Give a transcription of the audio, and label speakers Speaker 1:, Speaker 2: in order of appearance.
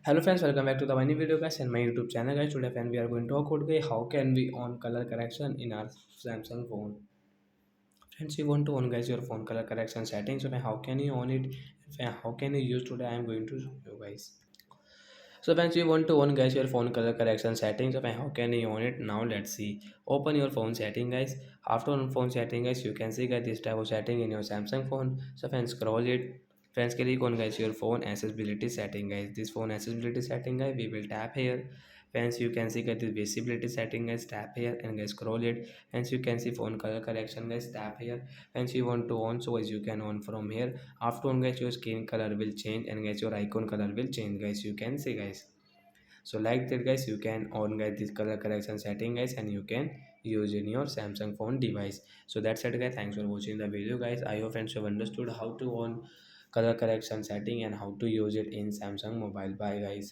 Speaker 1: Hello friends, welcome back to the new video guys and my YouTube channel guys. Today friend we are going to talk about guys how can we on color correction in our Samsung phone. Friends, you want to on guys your phone color correction settings. So how can you on it? How can you use today? I am going to show you guys. So friends, you want to on guys your phone color correction settings. So how can you on it? Now let's see. Open your phone setting guys. After on phone setting guys, you can see guys this type of setting in your Samsung phone. So friends, scroll it. Friends, click on guys your phone accessibility setting guys. This phone accessibility setting guys, we will tap here. Friends, you can see guys this visibility setting guys, tap here and guys scroll it. Hence you can see phone color correction guys, tap here. Hence you want to on, so as you can on from here. After on guys your screen color will change and guys your icon color will change guys, you can see guys. So like that guys, you can on guys this color correction setting guys, and you can use in your Samsung phone device. So that's it guys, thanks for watching the video guys. I hope friends have understood how to on color correction setting and how to use it in Samsung mobile. Bye guys.